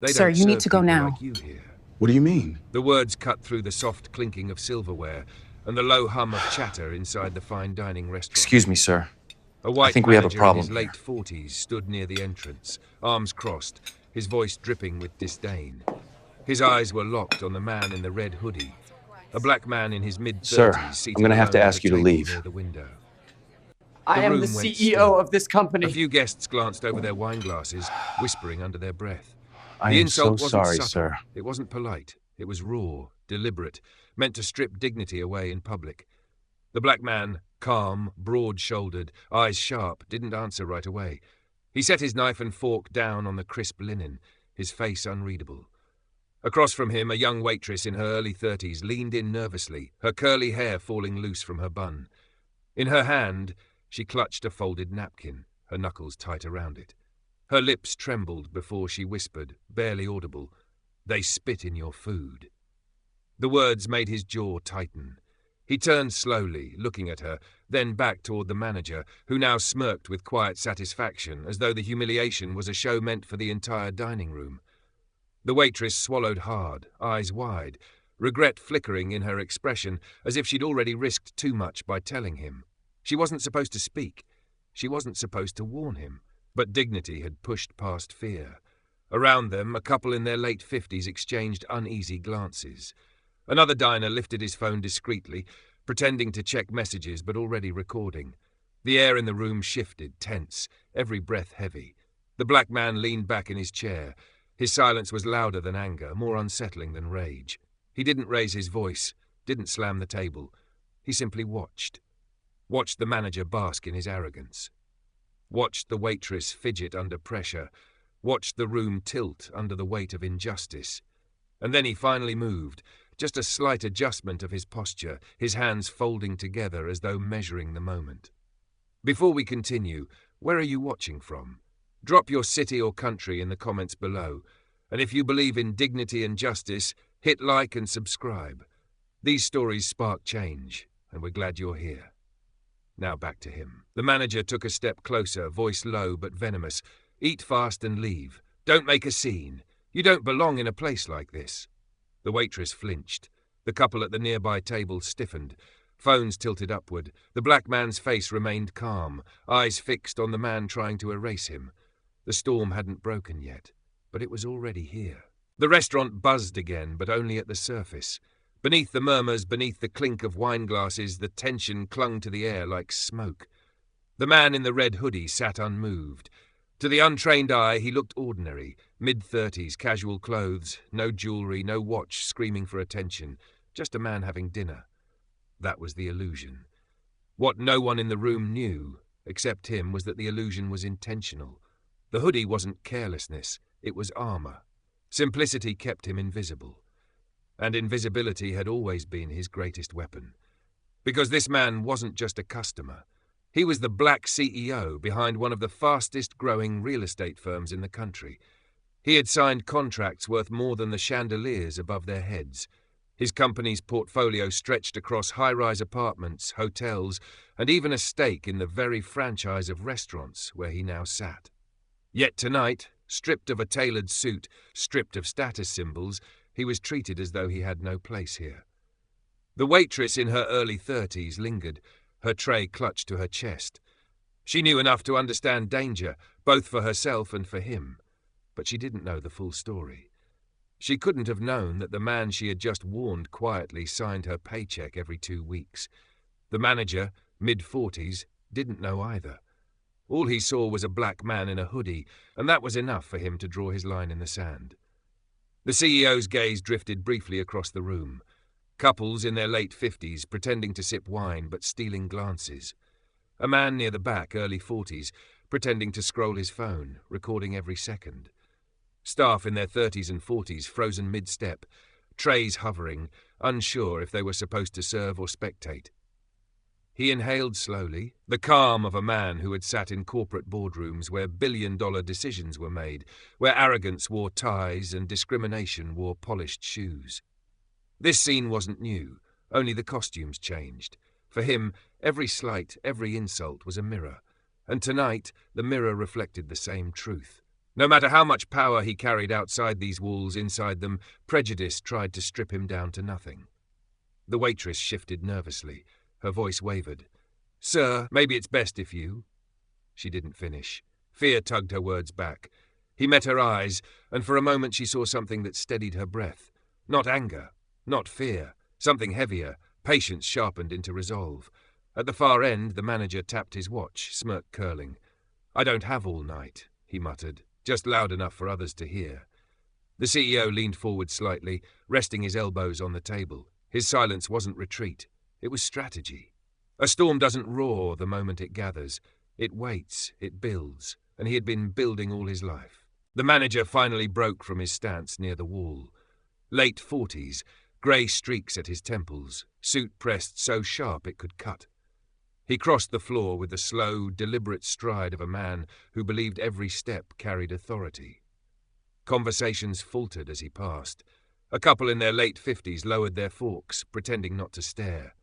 They Sir, don't you need serve to go people now. like you here. What do you mean? The words cut through the soft clinking of silverware and the low hum of chatter inside the fine dining restaurant. Excuse me, sir. A I white think we have a manager in problem his here. late 40s stood near the entrance, arms crossed, his voice dripping with disdain. His eyes were locked on the man in the red hoodie, a black man in his mid-30s Sir, seated I'm gonna have to alone at ask a you to table leave. near the window. I am the room went CEO still. of this company. A few guests glanced over their wine glasses, whispering under their breath. I The am insult so wasn't sorry, subtle. sir. It wasn't polite. It was raw, deliberate, meant to strip dignity away in public. The black man, calm, broad-shouldered, eyes sharp, didn't answer right away. He set his knife and fork down on the crisp linen, his face unreadable. Across from him, a young waitress in her early 30s leaned in nervously, her curly hair falling loose from her bun. In her hand, she clutched a folded napkin, her knuckles tight around it. Her lips trembled before she whispered, barely audible, "They spit in your food." The words made his jaw tighten. He turned slowly, looking at her, then back toward the manager, who now smirked with quiet satisfaction, as though the humiliation was a show meant for the entire dining room. The waitress swallowed hard, eyes wide, regret flickering in her expression, as if she'd already risked too much by telling him. She wasn't supposed to speak. She wasn't supposed to warn him. But dignity had pushed past fear. Around them, a couple in their late 50s exchanged uneasy glances. Another diner lifted his phone discreetly, pretending to check messages but already recording. The air in the room shifted, tense, every breath heavy. The black man leaned back in his chair. His silence was louder than anger, more unsettling than rage. He didn't raise his voice, didn't slam the table. He simply watched. Watched the manager bask in his arrogance. Watched the waitress fidget under pressure. Watched the room tilt under the weight of injustice. And then he finally moved, just a slight adjustment of his posture, his hands folding together as though measuring the moment. Before we continue, where are you watching from? Drop your city or country in the comments below. And if you believe in dignity and justice, hit like and subscribe. These stories spark change, and we're glad you're here. Now back to him. The manager took a step closer, voice low but venomous. "Eat fast and leave. Don't make a scene. You don't belong in a place like this." The waitress flinched. The couple at the nearby table stiffened. Phones tilted upward. The black man's face remained calm, eyes fixed on the man trying to erase him. The storm hadn't broken yet, but it was already here. The restaurant buzzed again, but only at the surface. Beneath the murmurs, beneath the clink of wine glasses, the tension clung to the air like smoke. The man in the red hoodie sat unmoved. To the untrained eye, he looked ordinary, mid-30s, casual clothes, no jewelry, no watch screaming for attention, just a man having dinner. That was the illusion. What no one in the room knew, except him, was that the illusion was intentional. The hoodie wasn't carelessness, it was armor. Simplicity kept him invisible. And invisibility had always been his greatest weapon. Because this man wasn't just a customer. He was the black CEO behind one of the fastest-growing real estate firms in the country. He had signed contracts worth more than the chandeliers above their heads. His company's portfolio stretched across high-rise apartments, hotels, and even a stake in the very franchise of restaurants where he now sat. Yet tonight, stripped of a tailored suit, stripped of status symbols, he was treated as though he had no place here. The waitress in her early 30s lingered, her tray clutched to her chest. She knew enough to understand danger, both for herself and for him, but she didn't know the full story. She couldn't have known that the man she had just warned quietly signed her paycheck every 2 weeks. The manager, mid-40s, didn't know either. All he saw was a black man in a hoodie, and that was enough for him to draw his line in the sand. The CEO's gaze drifted briefly across the room. Couples in their late 50s pretending to sip wine but stealing glances. A man near the back, early 40s, pretending to scroll his phone, recording every second. Staff in their 30s and 40s frozen mid-step, trays hovering, unsure if they were supposed to serve or spectate. He inhaled slowly, the calm of a man who had sat in corporate boardrooms where billion-dollar decisions were made, where arrogance wore ties and discrimination wore polished shoes. This scene wasn't new, only the costumes changed. For him, every slight, every insult was a mirror, and tonight the mirror reflected the same truth. No matter how much power he carried outside these walls, inside them, prejudice tried to strip him down to nothing. The waitress shifted nervously. Her voice wavered. "Sir, maybe it's best if you—" She didn't finish. Fear tugged her words back. He met her eyes, and for a moment she saw something that steadied her breath. Not anger, not fear, something heavier, patience sharpened into resolve. At the far end, the manager tapped his watch, smirk curling. "I don't have all night," he muttered, just loud enough for others to hear. The CEO leaned forward slightly, resting his elbows on the table. His silence wasn't retreat. It was strategy. A storm doesn't roar the moment it gathers. It waits, it builds, and he had been building all his life. The manager finally broke from his stance near the wall. Late 40s, grey streaks at his temples, suit pressed so sharp it could cut. He crossed the floor with the slow, deliberate stride of a man who believed every step carried authority. Conversations faltered as he passed. A couple in their late 50s lowered their forks, pretending not to stare.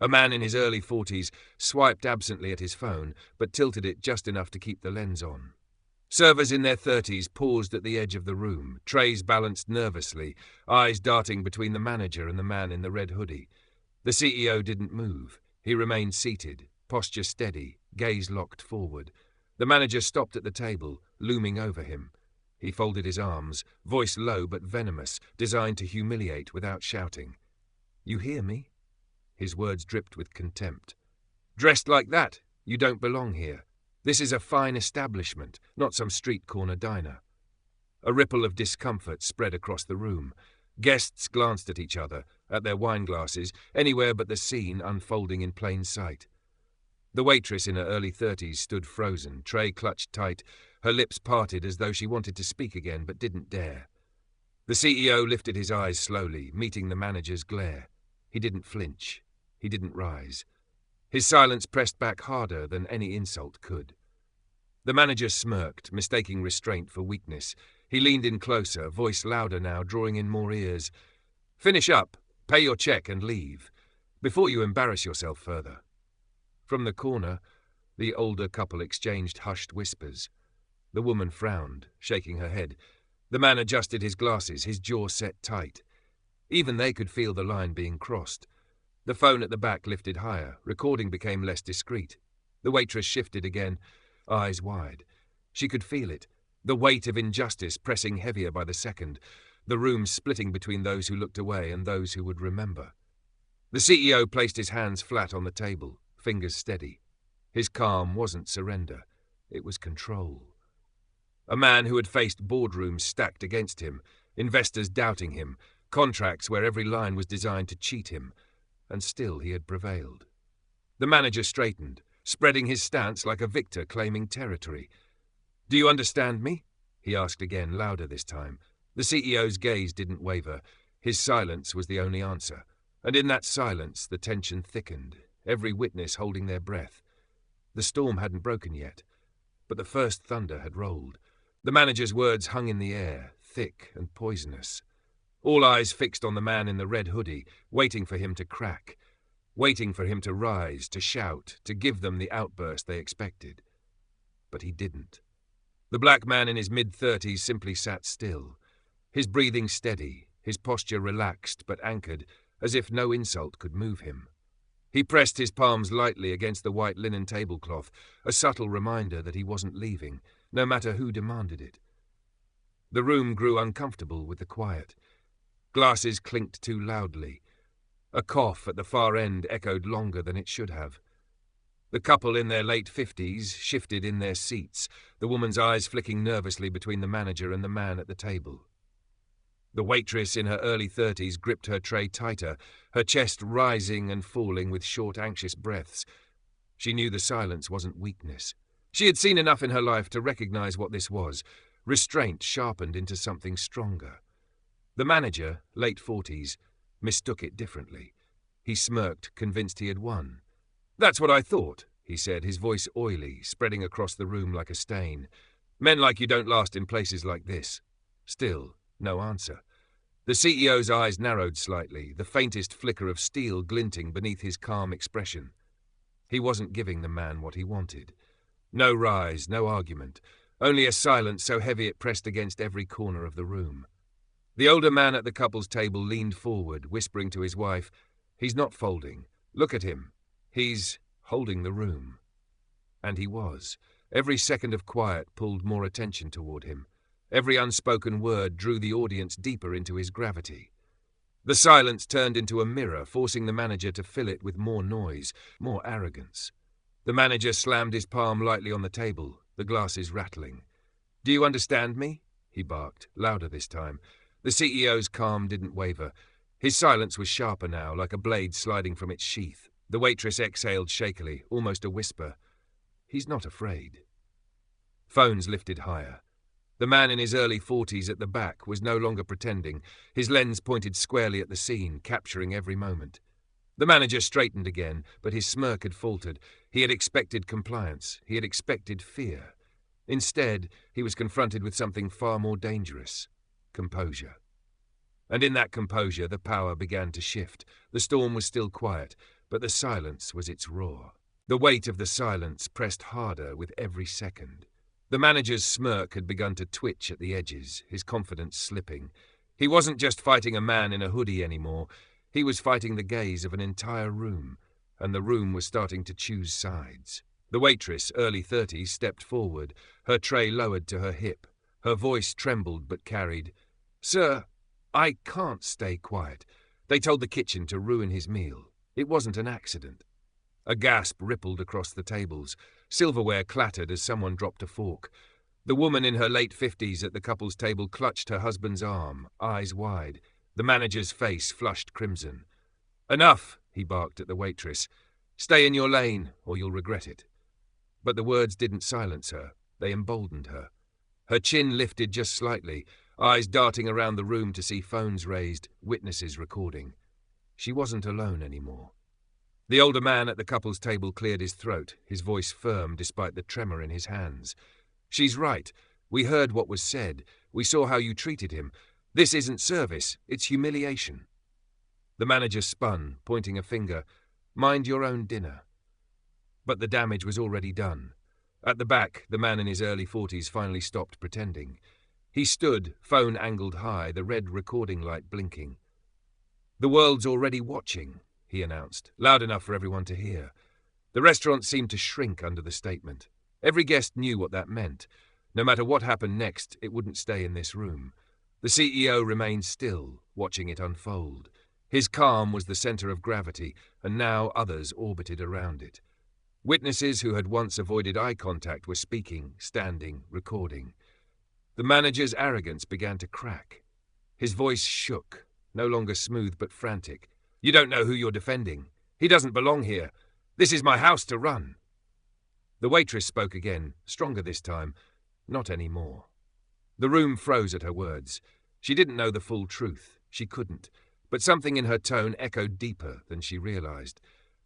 A man in his early 40s swiped absently at his phone, but tilted it just enough to keep the lens on. Servers in their 30s paused at the edge of the room, trays balanced nervously, eyes darting between the manager and the man in the red hoodie. The CEO didn't move. He remained seated, posture steady, gaze locked forward. The manager stopped at the table, looming over him. He folded his arms, voice low but venomous, designed to humiliate without shouting. "You hear me?" His words dripped with contempt. "Dressed like that, you don't belong here. This is a fine establishment, not some street corner diner." A ripple of discomfort spread across the room. Guests glanced at each other, at their wine glasses, anywhere but the scene unfolding in plain sight. The waitress in her early 30s stood frozen, tray clutched tight, her lips parted as though she wanted to speak again but didn't dare. The CEO lifted his eyes slowly, meeting the manager's glare. He didn't flinch. He didn't rise. His silence pressed back harder than any insult could. The manager smirked, mistaking restraint for weakness. He leaned in closer, voice louder now, drawing in more ears. "Finish up, pay your check and leave, before you embarrass yourself further." From the corner, the older couple exchanged hushed whispers. The woman frowned, shaking her head. The man adjusted his glasses, his jaw set tight. Even they could feel the line being crossed. The phone at the back lifted higher, recording became less discreet. The waitress shifted again, eyes wide. She could feel it, the weight of injustice pressing heavier by the second, the room splitting between those who looked away and those who would remember. The CEO placed his hands flat on the table, fingers steady. His calm wasn't surrender, it was control. A man who had faced boardrooms stacked against him, investors doubting him, contracts where every line was designed to cheat him, and still he had prevailed. The manager straightened, spreading his stance like a victor claiming territory. "Do you understand me?" he asked again, louder this time. The CEO's gaze didn't waver. His silence was the only answer, and in that silence the tension thickened, every witness holding their breath. The storm hadn't broken yet, but the first thunder had rolled. The manager's words hung in the air, thick and poisonous. All eyes fixed on the man in the red hoodie, waiting for him to crack, waiting for him to rise, to shout, to give them the outburst they expected. But he didn't. The black man in his mid-30s simply sat still, his breathing steady, his posture relaxed but anchored, as if no insult could move him. He pressed his palms lightly against the white linen tablecloth, a subtle reminder that he wasn't leaving, no matter who demanded it. The room grew uncomfortable with the quiet. Glasses clinked too loudly. A cough at the far end echoed longer than it should have. The couple in their late 50s shifted in their seats, the woman's eyes flicking nervously between the manager and the man at the table. The waitress in her early 30s gripped her tray tighter, her chest rising and falling with short, anxious breaths. She knew the silence wasn't weakness. She had seen enough in her life to recognize what this was, restraint sharpened into something stronger. The manager, late 40s, mistook it differently. He smirked, convinced he had won. "That's what I thought," he said, his voice oily, spreading across the room like a stain. "Men like you don't last in places like this." Still, no answer. The CEO's eyes narrowed slightly, the faintest flicker of steel glinting beneath his calm expression. He wasn't giving the man what he wanted. No rise, no argument. only a silence so heavy it pressed against every corner of the room. The older man at the couple's table leaned forward, whispering to his wife, "He's not folding. Look at him. He's holding the room." And he was. Every second of quiet pulled more attention toward him. Every unspoken word drew the audience deeper into his gravity. The silence turned into a mirror, forcing the manager to fill it with more noise, more arrogance. The manager slammed his palm lightly on the table, the glasses rattling. "Do you understand me?" he barked, louder this time. The CEO's calm didn't waver. His silence was sharper now, like a blade sliding from its sheath. The waitress exhaled shakily, almost a whisper. "He's not afraid." Phones lifted higher. The man in his early 40s at the back was no longer pretending. His lens pointed squarely at the scene, capturing every moment. The manager straightened again, but his smirk had faltered. He had expected compliance. He had expected fear. Instead, he was confronted with something far more dangerous: composure. And in that composure, the power began to shift. The storm was still quiet, but the silence was its roar. The weight of the silence pressed harder with every second. The manager's smirk had begun to twitch at the edges, his confidence slipping. He wasn't just fighting a man in a hoodie anymore. He was fighting the gaze of an entire room, and the room was starting to choose sides. The waitress, early 30s, stepped forward, her tray lowered to her hip. Her voice trembled but carried. "Sir, I can't stay quiet. They told the kitchen to ruin his meal. It wasn't an accident." A gasp rippled across the tables. Silverware clattered as someone dropped a fork. The woman in her late 50s at the couple's table clutched her husband's arm, eyes wide. The manager's face flushed crimson. "Enough," he barked at the waitress. "Stay in your lane, or you'll regret it." But the words didn't silence her. They emboldened her. Her chin lifted just slightly, eyes darting around the room to see phones raised, witnesses recording. She wasn't alone anymore. The older man at the couple's table cleared his throat, his voice firm despite the tremor in his hands. "She's right. We heard what was said. We saw how you treated him. This isn't service, it's humiliation." The manager spun, pointing a finger. "Mind your own dinner." But the damage was already done. At the back, the man in his early 40s finally stopped pretending. He stood, phone angled high, the red recording light blinking. "The world's already watching," he announced, loud enough for everyone to hear. The restaurant seemed to shrink under the statement. Every guest knew what that meant. No matter what happened next, it wouldn't stay in this room. The CEO remained still, watching it unfold. His calm was the center of gravity, and now others orbited around it. Witnesses who had once avoided eye contact were speaking, standing, recording. The manager's arrogance began to crack. His voice shook, no longer smooth but frantic. "You don't know who you're defending. He doesn't belong here. This is my house to run." The waitress spoke again, stronger this time. Not anymore. The room froze at her words. She didn't know the full truth. She couldn't. But something in her tone echoed deeper than she realized.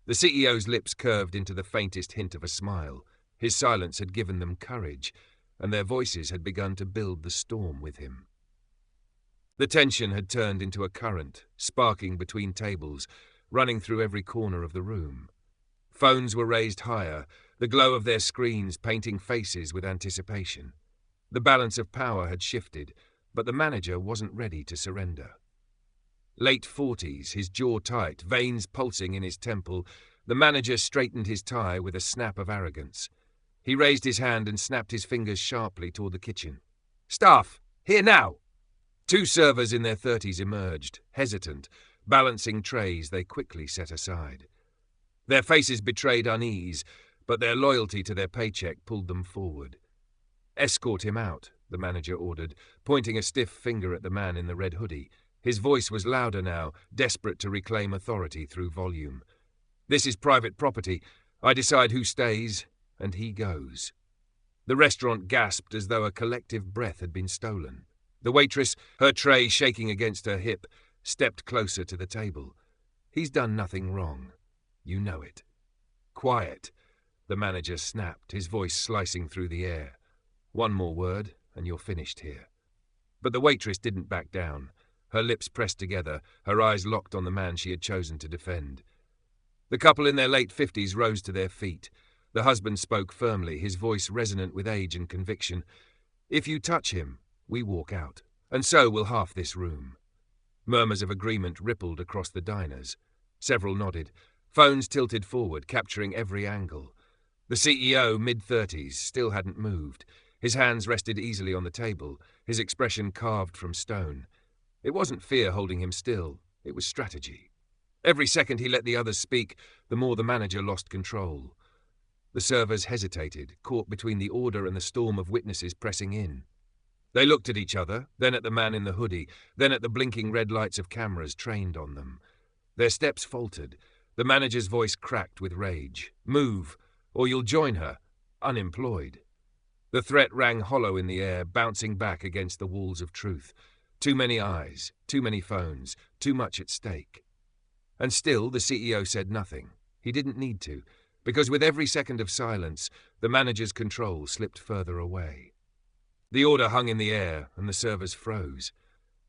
The CEO's lips curved into the faintest hint of a smile. His silence had given them courage, and their voices had begun to build the storm with him. The tension had turned into a current, sparking between tables, running through every corner of the room. Phones were raised higher, the glow of their screens painting faces with anticipation. The balance of power had shifted, but the manager wasn't ready to surrender. Late 40s, his jaw tight, veins pulsing in his temple, the manager straightened his tie with a snap of arrogance. He raised his hand and snapped his fingers sharply toward the kitchen. "Staff, here now!" Two servers in their 30s emerged, hesitant, balancing trays they quickly set aside. Their faces betrayed unease, but their loyalty to their paycheck pulled them forward. "Escort him out," the manager ordered, pointing a stiff finger at the man in the red hoodie. His voice was louder now, desperate to reclaim authority through volume. "This is private property. I decide who stays, and he goes." The restaurant gasped as though a collective breath had been stolen. The waitress, her tray shaking against her hip, stepped closer to the table. "He's done nothing wrong. You know it." "Quiet," the manager snapped, his voice slicing through the air. "One more word, and you're finished here." But the waitress didn't back down. Her lips pressed together, her eyes locked on the man she had chosen to defend. The couple in their late 50s rose to their feet. The husband spoke firmly, his voice resonant with age and conviction. "If you touch him, we walk out, and so will half this room." Murmurs of agreement rippled across the diners. Several nodded. Phones tilted forward, capturing every angle. The CEO, mid-30s, still hadn't moved. His hands rested easily on the table, his expression carved from stone. It wasn't fear holding him still, it was strategy. Every second he let the others speak, the more the manager lost control. The servers hesitated, caught between the order and the storm of witnesses pressing in. They looked at each other, then at the man in the hoodie, then at the blinking red lights of cameras trained on them. Their steps faltered. The manager's voice cracked with rage. "Move, or you'll join her, unemployed." The threat rang hollow in the air, bouncing back against the walls of truth. Too many eyes, too many phones, too much at stake. And still the CEO said nothing. He didn't need to, because with every second of silence, the manager's control slipped further away. The order hung in the air, and the servers froze.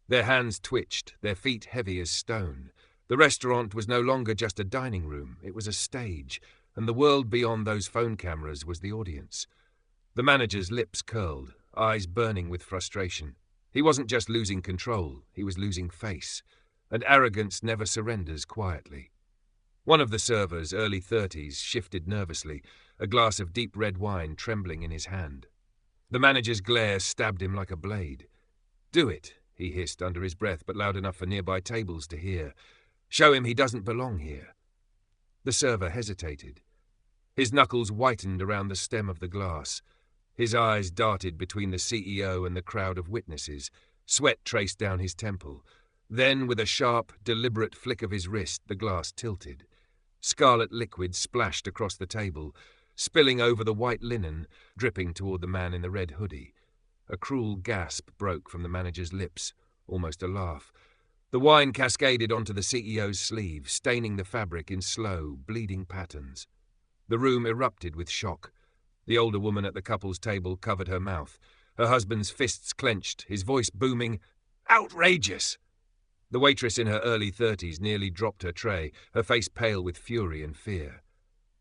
Their hands twitched, their feet heavy as stone. The restaurant was no longer just a dining room, it was a stage, and the world beyond those phone cameras was the audience. The manager's lips curled, eyes burning with frustration. He wasn't just losing control, he was losing face, and arrogance never surrenders quietly. One of the servers, early 30s, shifted nervously, a glass of deep red wine trembling in his hand. The manager's glare stabbed him like a blade. "Do it," he hissed under his breath, but loud enough for nearby tables to hear. "Show him he doesn't belong here." The server hesitated. His knuckles whitened around the stem of the glass. His eyes darted between the CEO and the crowd of witnesses. Sweat traced down his temple. Then, with a sharp, deliberate flick of his wrist, the glass tilted. Scarlet liquid splashed across the table, spilling over the white linen, dripping toward the man in the red hoodie. A cruel gasp broke from the manager's lips, almost a laugh. The wine cascaded onto the CEO's sleeve, staining the fabric in slow, bleeding patterns. The room erupted with shock. The older woman at the couple's table covered her mouth. Her husband's fists clenched, his voice booming, "Outrageous!" The waitress in her early 30s nearly dropped her tray, her face pale with fury and fear.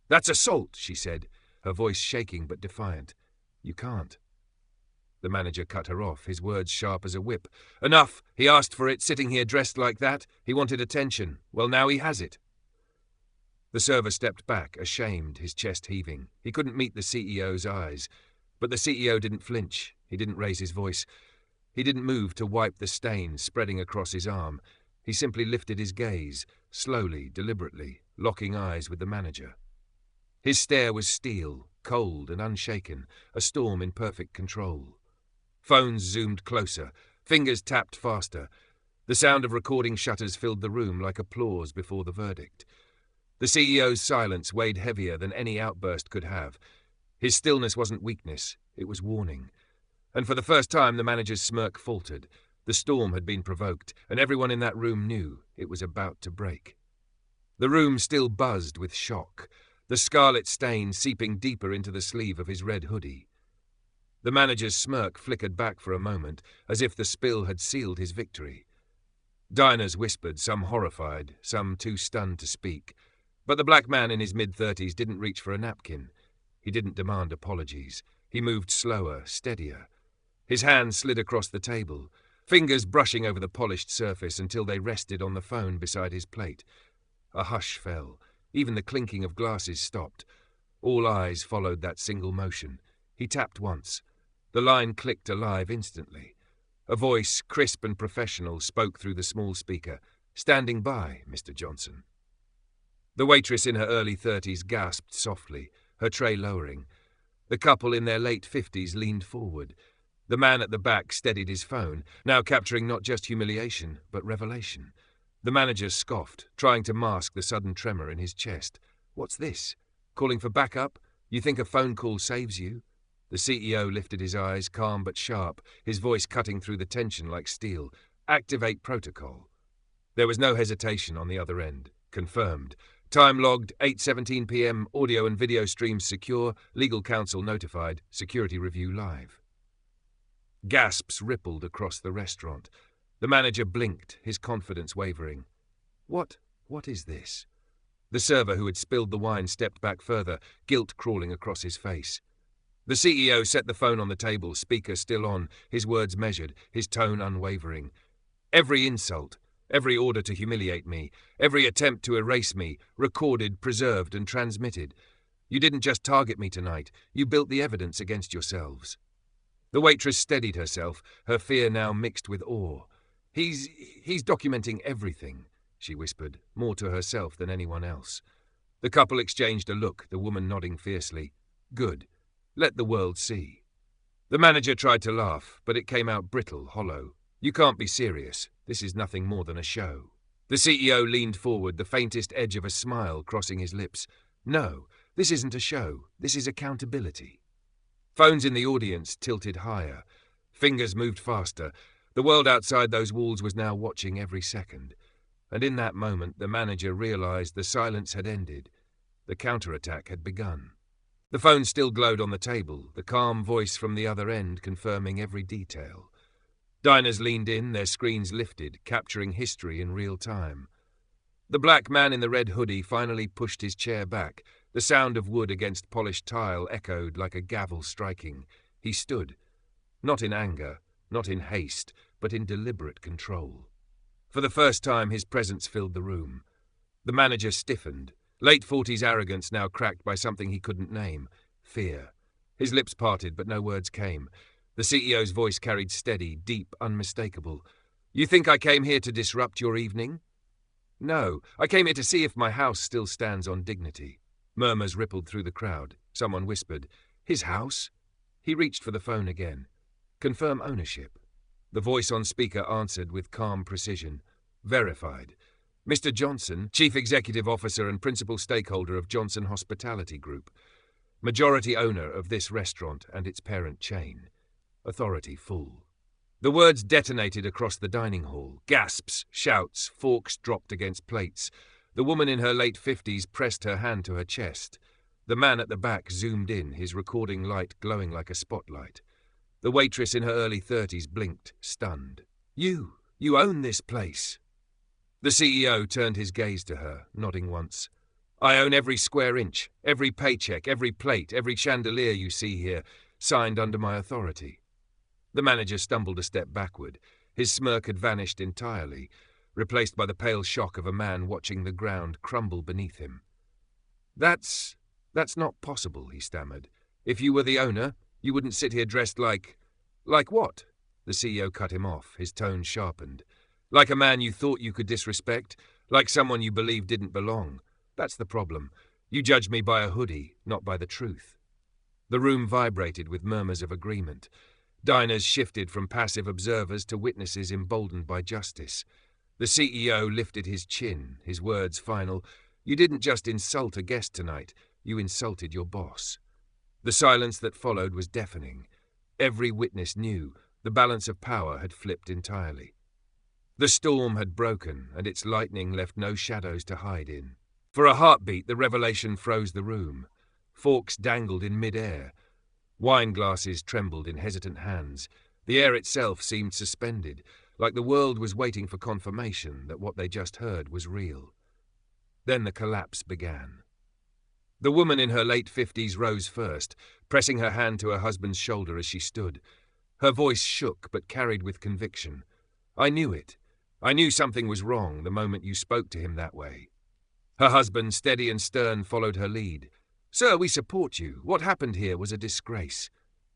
"That's assault," she said, her voice shaking but defiant. "You can't." The manager cut her off, his words sharp as a whip. "Enough! He asked for it, sitting here dressed like that. He wanted attention. Well, now he has it." The server stepped back, ashamed, his chest heaving. He couldn't meet the CEO's eyes. But the CEO didn't flinch. He didn't raise his voice. He didn't move to wipe the stain spreading across his arm. He simply lifted his gaze, slowly, deliberately, locking eyes with the manager. His stare was steel, cold and unshaken, a storm in perfect control. Phones zoomed closer, fingers tapped faster. The sound of recording shutters filled the room like applause before the verdict. The CEO's silence weighed heavier than any outburst could have. His stillness wasn't weakness, it was warning. And for the first time the manager's smirk faltered. The storm had been provoked, and everyone in that room knew it was about to break. The room still buzzed with shock, the scarlet stain seeping deeper into the sleeve of his red hoodie. The manager's smirk flickered back for a moment, as if the spill had sealed his victory. Diners whispered, some horrified, some too stunned to speak. But the black man in his mid-30s didn't reach for a napkin. He didn't demand apologies. He moved slower, steadier. His hands slid across the table, fingers brushing over the polished surface until they rested on the phone beside his plate. A hush fell. Even the clinking of glasses stopped. All eyes followed that single motion. He tapped once. The line clicked alive instantly. A voice, crisp and professional, spoke through the small speaker. "Standing by, Mr. Johnson." The waitress in her early 30s gasped softly, her tray lowering. The couple in their late 50s leaned forward. The man at the back steadied his phone, now capturing not just humiliation, but revelation. The manager scoffed, trying to mask the sudden tremor in his chest. "What's this? Calling for backup? You think a phone call saves you?" The CEO lifted his eyes, calm but sharp, his voice cutting through the tension like steel. "Activate protocol." There was no hesitation on the other end. Confirmed. Time logged, 8:17 p.m., audio and video streams secure, legal counsel notified, security review live. Gasps rippled across the restaurant. The manager blinked, his confidence wavering. What is this? The server who had spilled the wine stepped back further, guilt crawling across his face. The CEO set the phone on the table, speaker still on, his words measured, his tone unwavering. Every insult, every order to humiliate me, every attempt to erase me, recorded, preserved, and transmitted. You didn't just target me tonight, you built the evidence against yourselves. The waitress steadied herself, her fear now mixed with awe. He's documenting everything, she whispered, more to herself than anyone else. The couple exchanged a look, the woman nodding fiercely. Good. Let the world see. The manager tried to laugh, but it came out brittle, hollow. You can't be serious. This is nothing more than a show. The CEO leaned forward, the faintest edge of a smile crossing his lips. No, this isn't a show. This is accountability. Phones in the audience tilted higher. Fingers moved faster. The world outside those walls was now watching every second. And in that moment, the manager realized the silence had ended. The counterattack had begun. The phone still glowed on the table, the calm voice from the other end confirming every detail. Diners leaned in, their screens lifted, capturing history in real time. The black man in the red hoodie finally pushed his chair back. The sound of wood against polished tile echoed like a gavel striking. He stood, not in anger, not in haste, but in deliberate control. For the first time, his presence filled the room. The manager stiffened. Late 40s arrogance now cracked by something he couldn't name. Fear. His lips parted, but no words came. The CEO's voice carried steady, deep, unmistakable. You think I came here to disrupt your evening? No, I came here to see if my house still stands on dignity. Murmurs rippled through the crowd. Someone whispered, His house? He reached for the phone again. Confirm ownership. The voice on speaker answered with calm precision. Verified. Mr. Johnson, Chief Executive Officer and Principal Stakeholder of Johnson Hospitality Group. Majority owner of this restaurant and its parent chain. Authority full. The words detonated across the dining hall. Gasps, shouts, forks dropped against plates. The woman in her late 50s pressed her hand to her chest. The man at the back zoomed in, his recording light glowing like a spotlight. The waitress in her early 30s blinked, stunned. You own this place. The CEO turned his gaze to her, nodding once. I own every square inch, every paycheck, every plate, every chandelier you see here, signed under my authority. The manager stumbled a step backward. His smirk had vanished entirely, replaced by the pale shock of a man watching the ground crumble beneath him. That's not possible, he stammered. If you were the owner, you wouldn't sit here dressed like what? The CEO cut him off, his tone sharpened. Like a man you thought you could disrespect, like someone you believed didn't belong. That's the problem. You judge me by a hoodie, not by the truth. The room vibrated with murmurs of agreement. Diners shifted from passive observers to witnesses emboldened by justice. The CEO lifted his chin, his words final. You didn't just insult a guest tonight, you insulted your boss. The silence that followed was deafening. Every witness knew the balance of power had flipped entirely. The storm had broken, and its lightning left no shadows to hide in. For a heartbeat, the revelation froze the room. Forks dangled in mid-air. Wine glasses trembled in hesitant hands. The air itself seemed suspended, like the world was waiting for confirmation that what they just heard was real. Then the collapse began. The woman in her late 50s rose first, pressing her hand to her husband's shoulder as she stood. Her voice shook, but carried with conviction. I knew it. I knew something was wrong the moment you spoke to him that way. Her husband, steady and stern, followed her lead. Sir, we support you. What happened here was a disgrace.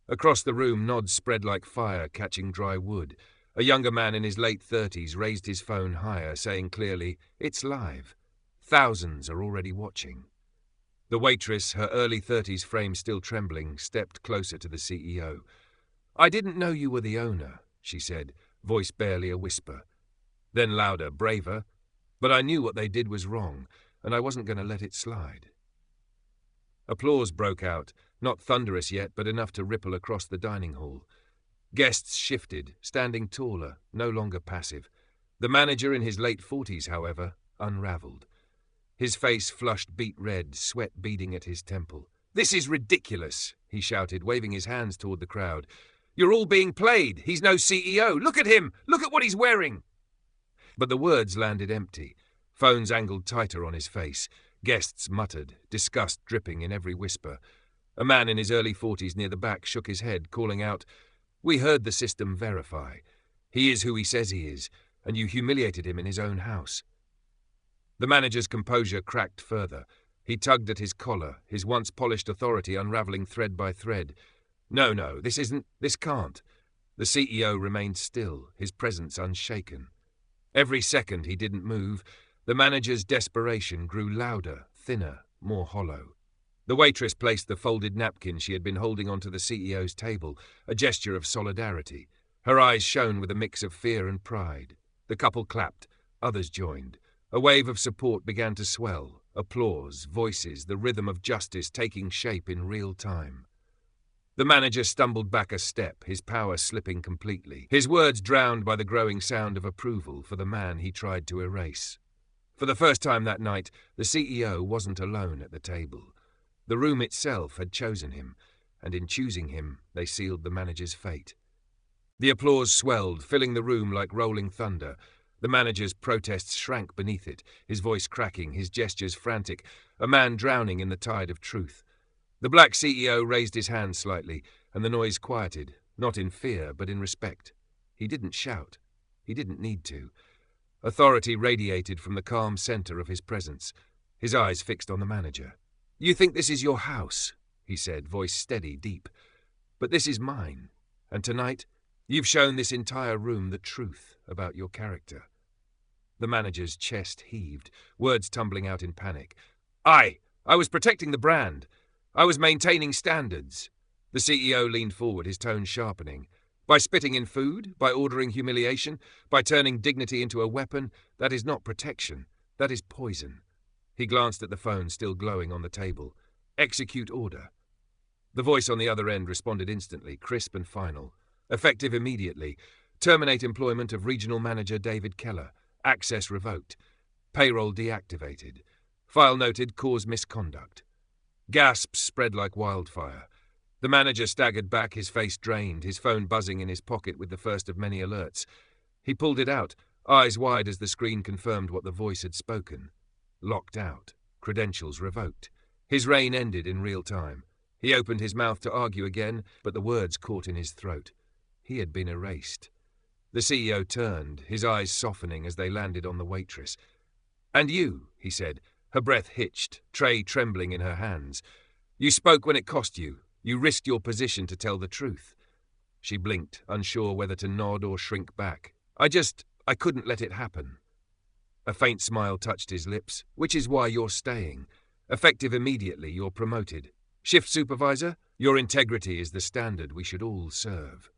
Across the room, nods spread like fire, catching dry wood. A younger man in his late 30s raised his phone higher, saying clearly, It's live. Thousands are already watching. The waitress, her early 30s frame still trembling, stepped closer to the CEO. I didn't know you were the owner, she said, voice barely a whisper. Then louder, braver. But I knew what they did was wrong, and I wasn't going to let it slide. Applause broke out, not thunderous yet, but enough to ripple across the dining hall. Guests shifted, standing taller, no longer passive. The manager in his late 40s, however, unravelled. His face flushed beet red, sweat beading at his temple. This is ridiculous, he shouted, waving his hands toward the crowd. You're all being played. He's no CEO. Look at him. Look at what he's wearing. But the words landed empty. Phones angled tighter on his face. Guests muttered, disgust dripping in every whisper. A man in his early 40s near the back shook his head, calling out, "We heard the system verify. He is who he says he is, and you humiliated him in his own house." The manager's composure cracked further. He tugged at his collar, his once polished authority unravelling thread by thread. No, this can't. The CEO remained still, his presence unshaken. Every second he didn't move, the manager's desperation grew louder, thinner, more hollow. The waitress placed the folded napkin she had been holding onto the CEO's table, a gesture of solidarity. Her eyes shone with a mix of fear and pride. The couple clapped, others joined. A wave of support began to swell, applause, voices, the rhythm of justice taking shape in real time. The manager stumbled back a step, his power slipping completely, his words drowned by the growing sound of approval for the man he tried to erase. For the first time that night, the CEO wasn't alone at the table. The room itself had chosen him, and in choosing him, they sealed the manager's fate. The applause swelled, filling the room like rolling thunder. The manager's protests shrank beneath it, his voice cracking, his gestures frantic, a man drowning in the tide of truth. The black CEO raised his hand slightly, and the noise quieted, not in fear, but in respect. He didn't shout. He didn't need to. Authority radiated from the calm center of his presence, his eyes fixed on the manager. "You think this is your house," he said, voice steady, deep. "But this is mine, and tonight, you've shown this entire room the truth about your character." The manager's chest heaved, words tumbling out in panic. I was protecting the brand. I was maintaining standards." The CEO leaned forward, his tone sharpening. "By spitting in food, by ordering humiliation, by turning dignity into a weapon, that is not protection, that is poison." He glanced at the phone still glowing on the table. "Execute order." The voice on the other end responded instantly, crisp and final. "Effective immediately. Terminate employment of Regional Manager David Keller. Access revoked. Payroll deactivated. File noted cause misconduct." Gasps spread like wildfire. The manager staggered back, his face drained, his phone buzzing in his pocket with the first of many alerts. He pulled it out, eyes wide as the screen confirmed what the voice had spoken. Locked out. Credentials revoked. His reign ended in real time. He opened his mouth to argue again, but the words caught in his throat. He had been erased. The CEO turned, his eyes softening as they landed on the waitress. "And you," he said, her breath hitched, tray trembling in her hands. "You spoke when it cost you. You risked your position to tell the truth." She blinked, unsure whether to nod or shrink back. I couldn't let it happen." A faint smile touched his lips. "Which is why you're staying. Effective immediately, you're promoted. Shift supervisor, your integrity is the standard we should all serve."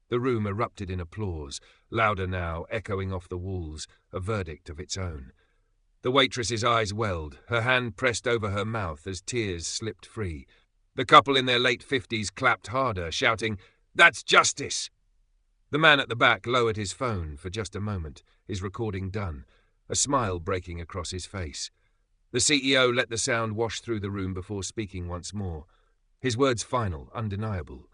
The room erupted in applause, louder now, echoing off the walls, a verdict of its own. The waitress's eyes welled, her hand pressed over her mouth as tears slipped free. The couple in their late 50s clapped harder, shouting, "That's justice!" The man at the back lowered his phone for just a moment, his recording done, a smile breaking across his face. The CEO let the sound wash through the room before speaking once more. His words final, undeniable.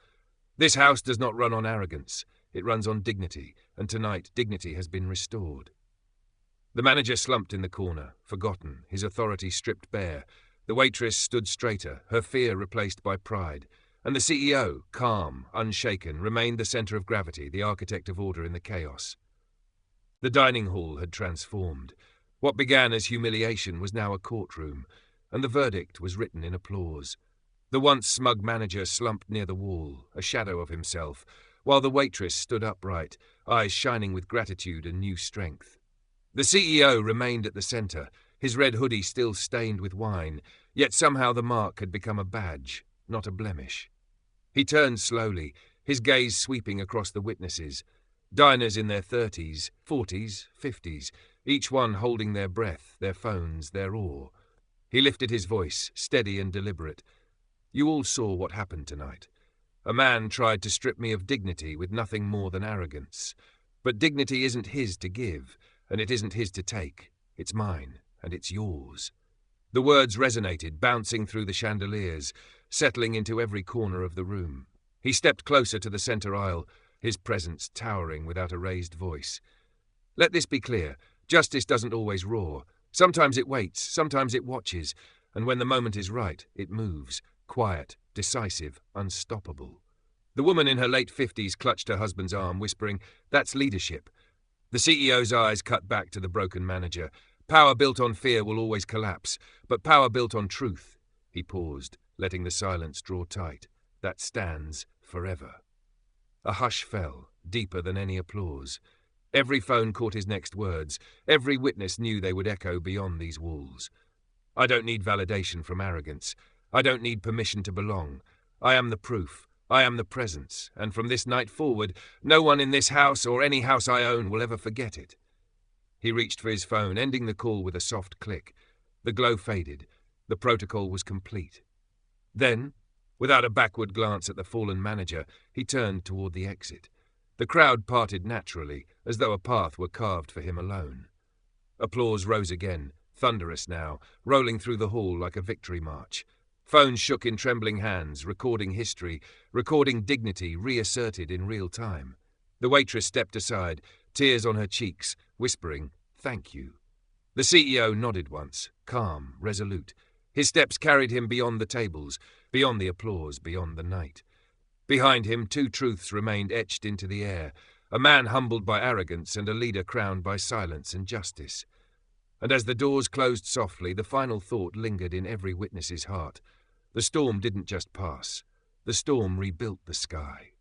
"This house does not run on arrogance. It runs on dignity, and tonight dignity has been restored." The manager slumped in the corner, forgotten, his authority stripped bare. The waitress stood straighter, her fear replaced by pride. And the CEO, calm, unshaken, remained the center of gravity, the architect of order in the chaos. The dining hall had transformed. What began as humiliation was now a courtroom, and the verdict was written in applause. The once smug manager slumped near the wall, a shadow of himself, while the waitress stood upright, eyes shining with gratitude and new strength. The CEO remained at the center, his red hoodie still stained with wine, yet somehow the mark had become a badge, not a blemish. He turned slowly, his gaze sweeping across the witnesses. Diners in their 30s, 40s, 50s, each one holding their breath, their phones, their awe. He lifted his voice, steady and deliberate. "You all saw what happened tonight. A man tried to strip me of dignity with nothing more than arrogance. But dignity isn't his to give, and it isn't his to take. It's mine, and it's yours." The words resonated, bouncing through the chandeliers, settling into every corner of the room. He stepped closer to the center aisle, his presence towering without a raised voice. "Let this be clear. Justice doesn't always roar. Sometimes it waits, sometimes it watches, and when the moment is right, it moves, quiet, decisive, unstoppable. The woman in her late 50s clutched her husband's arm, whispering, "That's leadership." The CEO's eyes cut back to the broken manager. Power built on fear will always collapse, but power built on truth. He paused, letting the silence draw tight. That stands forever. A hush fell, deeper than any applause. Every phone caught his next words. Every witness knew they would echo beyond these walls. I don't need validation from arrogance. I don't need permission to belong. I am the proof. I am the presence, and from this night forward, no one in this house or any house I own will ever forget it. He reached for his phone, ending the call with a soft click. The glow faded. The protocol was complete. Then, without a backward glance at the fallen manager, he turned toward the exit. The crowd parted naturally, as though a path were carved for him alone. Applause rose again, thunderous now, rolling through the hall like a victory march. Phones shook in trembling hands, recording history, recording dignity reasserted in real time. The waitress stepped aside, tears on her cheeks, whispering, "Thank you." The CEO nodded once, calm, resolute. His steps carried him beyond the tables, beyond the applause, beyond the night. Behind him, two truths remained etched into the air, a man humbled by arrogance and a leader crowned by silence and justice. And as the doors closed softly, the final thought lingered in every witness's heart. The storm didn't just pass. The storm rebuilt the sky.